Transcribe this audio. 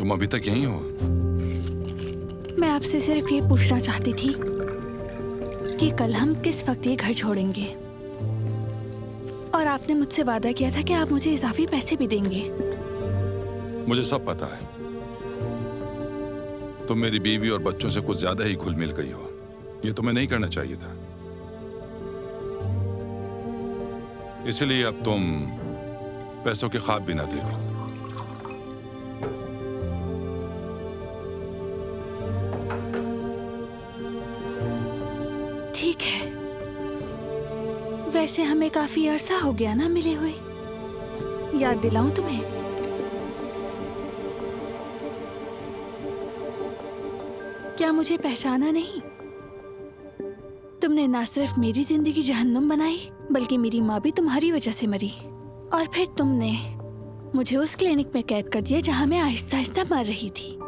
तुम अभी तक यहीं हो? मैं आपसे सिर्फ ये पूछना चाहती थी कि कल हम किस वक्त ये घर छोड़ेंगे। और आपने मुझसे वादा किया था कि आप मुझे इजाफी पैसे भी देंगे। मुझे सब पता है। तुम मेरी बीवी और बच्चों से कुछ ज्यादा ही घुल मिल गई हो। ये तुम्हें नहीं करना चाहिए था। इसलिए अब तुम पैसों के ख्वाब भी ना देखो। ठीक है। वैसे हमें काफी अरसा हो गया ना मिले हुए। याद दिलाऊं तुम्हें? क्या मुझे पहचाना नहीं? तुमने ना सिर्फ मेरी जिंदगी जहन्नुम बनाई, बल्कि मेरी माँ भी तुम्हारी वजह से मरी। और फिर तुमने मुझे उस क्लिनिक में कैद कर दिया जहाँ मैं आहिस्ता आहिस्ता मर रही थी।